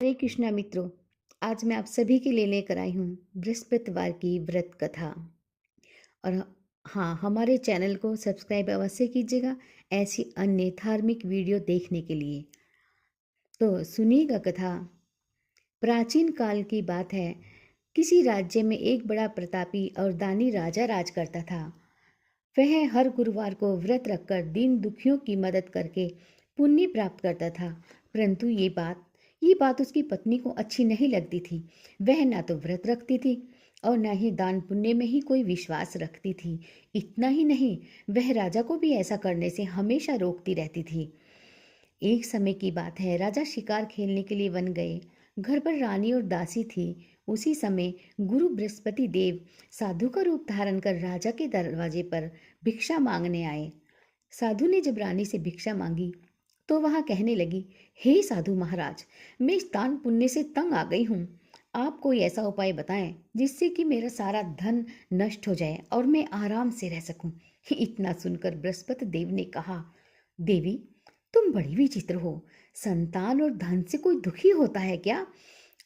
हरे कृष्णा मित्रों। आज मैं आप सभी के लिए लेकर आई हूँ बृहस्पतिवार की व्रत कथा। और हाँ, हमारे चैनल को सब्सक्राइब अवश्य कीजिएगा ऐसी अन्य धार्मिक वीडियो देखने के लिए। तो सुनिएगा कथा। प्राचीन काल की बात है। किसी राज्य में एक बड़ा प्रतापी और दानी राजा राज करता था। वह हर गुरुवार को व्रत रखकर दीन दुखियों की मदद करके पुण्य प्राप्त करता था। परंतु ये बात उसकी पत्नी को अच्छी नहीं लगती थी। वह ना तो व्रत रखती थी और ना ही दान पुण्य में ही कोई विश्वास रखती थी। इतना ही नहीं, वह राजा को भी ऐसा करने से हमेशा रोकती रहती थी। एक समय की बात है, राजा शिकार खेलने के लिए वन गए। घर पर रानी और दासी थी। उसी समय गुरु बृहस्पति देव साधु का रूप धारण कर राजा के दरवाजे पर भिक्षा मांगने आए। साधु ने जब रानी से भिक्षा मांगी तो वहां कहने लगी, हे साधु महाराज, मैं इस दान पुण्य से तंग आ गई हूँ। आप कोई ऐसा उपाय बताएं जिससे कि मेरा सारा धन नष्ट हो जाए और मैं आराम से रह सकूं। इतना सुनकर बृहस्पति देव ने कहा, देवी, तुम बड़ी विचित्र हो। संतान और धन से कोई दुखी होता है क्या?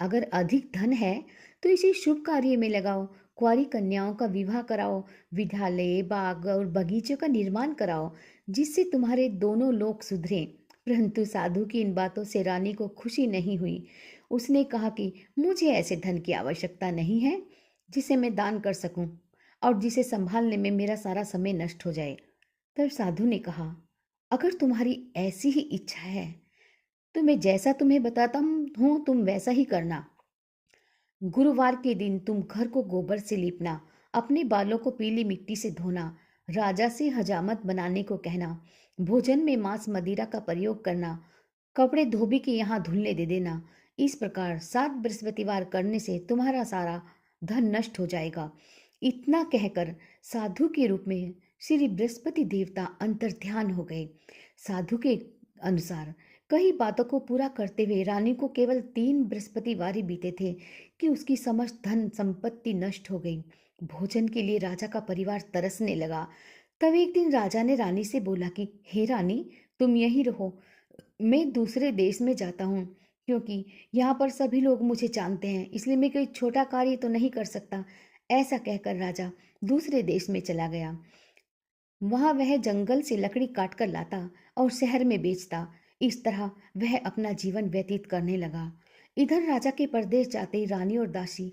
अगर अधिक धन है तो इसे शुभ कार्य में लगाओ। कुंवारी कन्याओं का विवाह कराओ, विद्यालय, बाग और बगीचों का निर्माण कराओ, जिससे तुम्हारे दोनों लोग सुधरें। परंतु साधु की इन बातों से रानी को खुशी नहीं हुई। उसने कहा कि मुझे ऐसे धन की आवश्यकता नहीं है जिसे मैं दान कर सकूं और जिसे संभालने में मेरा सारा समय नष्ट हो जाए। तब साधु ने कहा, अगर तुम्हारी ऐसी ही इच्छा है तो मैं जैसा तुम्हें बताता हूँ तुम वैसा ही करना। गुरुवार के दिन तुम घर को गोबर से लीपना, अपने बालों को पीली मिट्टी से धोना, राजा से हजामत बनाने को कहना, भोजन में मांस मदिरा का प्रयोग करना, कपड़े धोबी के यहाँ धुलने दे देना। इस प्रकार 7 बृहस्पतिवार करने से तुम्हारा सारा धन नष्ट हो जाएगा। इतना कहकर साधु के रूप में श्री बृहस्पति देवता अंतर्ध्यान हो गए। साधु के अनुसार कई बातों को पूरा करते हुए रानी को केवल 3 बृहस्पतिवार ही बीते थे कि उसकी समस्त धन संपत्ति नष्ट हो गई। भोजन के लिए राजा का परिवार तरसने लगा। तब एक दिन राजा ने रानी से बोला कि हे रानी, तुम यहीं रहो, मैं दूसरे देश में जाता हूँ, क्योंकि यहाँ पर सभी लोग मुझे जानते हैं, इसलिए मैं कोई छोटा कार्य तो नहीं कर सकता। ऐसा कहकर राजा दूसरे देश में चला गया। वहां वह जंगल से लकड़ी काट कर लाता और शहर में बेचता। इस तरह वह अपना जीवन व्यतीत करने लगा। इधर राजा के परदेश जाते ही रानी और दासी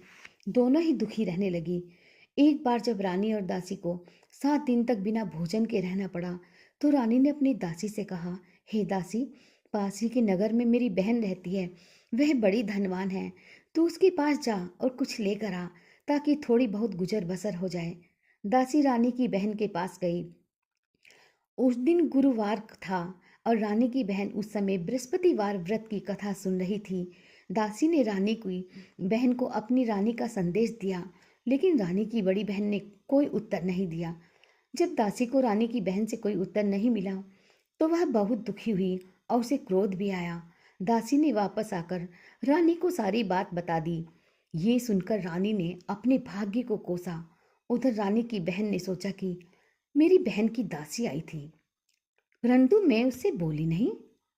दोनों ही दुखी रहने लगी। एक बार जब रानी और दासी को 7 दिन तक बिना भोजन के रहना पड़ा तो रानी ने अपनी दासी से कहा, हे दासी, पास ही के नगर में मेरी बहन रहती है। वह बड़ी धनवान है। तू उसके पास जा और कुछ लेकर आ, ताकि थोड़ी बहुत गुजर बसर हो जाए। दासी रानी की बहन के पास गई। उस दिन गुरुवार था और रानी की बहन उस समय बृहस्पतिवार व्रत की कथा सुन रही थी। दासी ने रानी की बहन को अपनी रानी का संदेश दिया, लेकिन रानी की बड़ी बहन ने कोई उत्तर नहीं दिया। जब दासी को रानी की बहन से कोई उत्तर नहीं मिला तो वह बहुत दुखी हुई और उसे क्रोध भी आया। दासी ने वापस आकर रानी को सारी बात बता दी। ये सुनकर रानी ने अपने भाग्य को कोसा। उधर रानी की बहन ने सोचा कि मेरी बहन की दासी आई थी, परंतु मैं उससे बोली नहीं,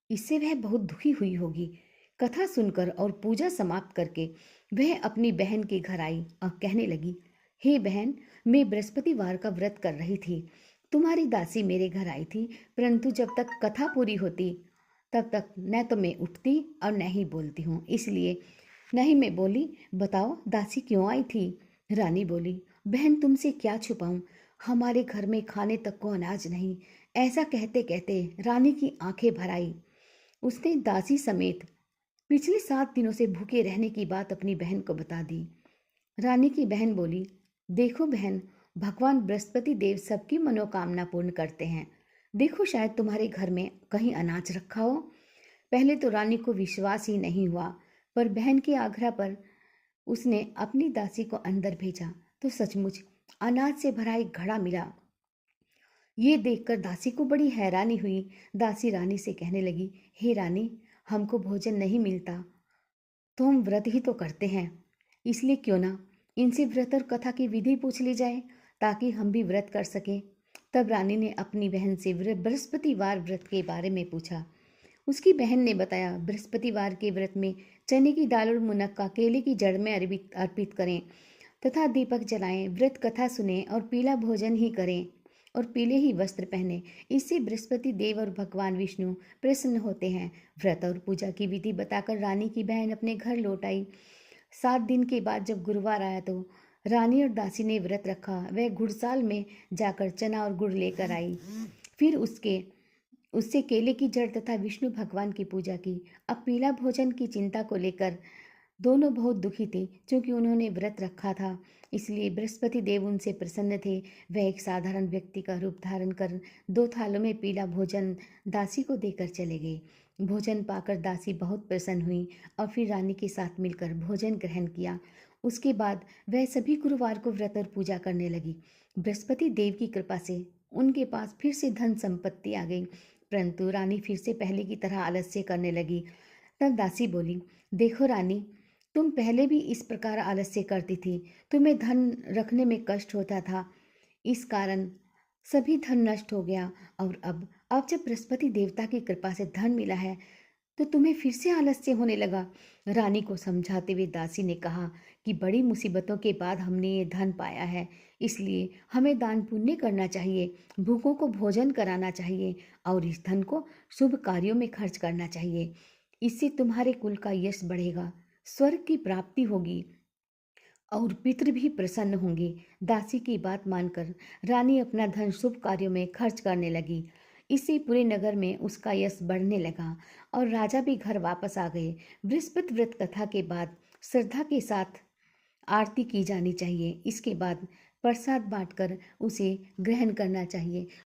इससे वह बहुत दुखी हुई होगी। कथा सुनकर और पूजा समाप्त करके वह अपनी बहन के घर आई और कहने लगी, हे बहन, मैं बृहस्पतिवार का व्रत कर रही थी। तुम्हारी दासी मेरे घर आई थी, परंतु जब तक कथा पूरी होती तब तक न तो मैं उठती और न ही बोलती हूँ, इसलिए नहीं मैं बोली। बताओ दासी क्यों आई थी? रानी बोली, बहन, तुमसे क्या छुपाऊं, हमारे घर में खाने तक को अनाज नहीं। ऐसा कहते कहते रानी की आंखें भर आई। उसने दासी समेत पिछले 7 दिनों से भूखे रहने की बात अपनी बहन को बता दी। रानी की बहन बोली, देखो बहन, भगवान बृहस्पति देव सबकी मनोकामना पूर्ण करते हैं। देखो, शायद तुम्हारे घर में कहीं अनाज रखा हो। पहले तो रानी को विश्वास ही नहीं हुआ, पर बहन के आग्रह पर उसने अपनी दासी को अंदर भेजा तो सचमुच अनाज से भरा एक घड़ा मिला। ये देखकर दासी को बड़ी हैरानी हुई। दासी रानी से कहने लगी, हे रानी, हमको भोजन नहीं मिलता तो हम व्रत ही तो करते हैं, इसलिए क्यों ना इनसे व्रत और कथा की विधि पूछ ली जाए, ताकि हम भी व्रत कर सकें। तब रानी ने अपनी बहन से बृहस्पतिवार व्रत के बारे में पूछा। उसकी बहन ने बताया, बृहस्पतिवार के व्रत में चने की दाल और मुनक्का केले की जड़ में अर्पित अर्पित करें तथा दीपक जलाएं, व्रत कथा सुने और पीला भोजन ही करें और पीले ही वस्त्र पहने। इससे बृहस्पति देव और भगवान विष्णु प्रसन्न होते हैं। व्रत और पूजा की विधि बताकर रानी की बहन अपने घर लौट आई। 7 दिन के बाद जब गुरुवार आया तो रानी और दासी ने व्रत रखा। वह गुड़साल में जाकर चना और गुड़ लेकर आई। फिर उससे केले की जड़ तथा विष्णु भगवान की पूजा की। अब पीला भोजन की चिंता को लेकर दोनों बहुत दुखी थे, क्योंकि उन्होंने व्रत रखा था। इसलिए बृहस्पति देव उनसे प्रसन्न थे। वह एक साधारण व्यक्ति का रूप धारण कर 2 थालों में पीला भोजन दासी को देकर चले गए। भोजन पाकर दासी बहुत प्रसन्न हुई और फिर रानी के साथ मिलकर भोजन ग्रहण किया। उसके बाद वह सभी गुरुवार को व्रत और पूजा करने लगी। बृहस्पति देव की कृपा से उनके पास फिर से धन संपत्ति आ गई, परंतु रानी फिर से पहले की तरह आलस्य करने लगी। तब दासी बोली, देखो रानी, तुम पहले भी इस प्रकार आलस्य करती थी। तुम्हें धन रखने में कष्ट होता था, इस कारण सभी धन नष्ट हो गया। और अब जब बृहस्पति देवता की कृपा से धन मिला है तो तुम्हें फिर से आलस्य होने लगा। रानी को समझाते हुए दासी ने कहा कि बड़ी मुसीबतों के बाद हमने ये धन पाया है, इसलिए हमें दान पुण्य करना चाहिए, भूखों को भोजन कराना चाहिए और इस धन को शुभ कार्यों में खर्च करना चाहिए। इससे तुम्हारे कुल का यश बढ़ेगा, स्वर्ग की प्राप्ति होगी और पितृ भी प्रसन्न होंगे। दासी की बात मानकर रानी अपना धन शुभ कार्यों में खर्च करने लगी। इससे पूरे नगर में उसका यश बढ़ने लगा और राजा भी घर वापस आ गए। बृहस्पति व्रत कथा के बाद श्रद्धा के साथ आरती की जानी चाहिए। इसके बाद प्रसाद बांटकर उसे ग्रहण करना चाहिए।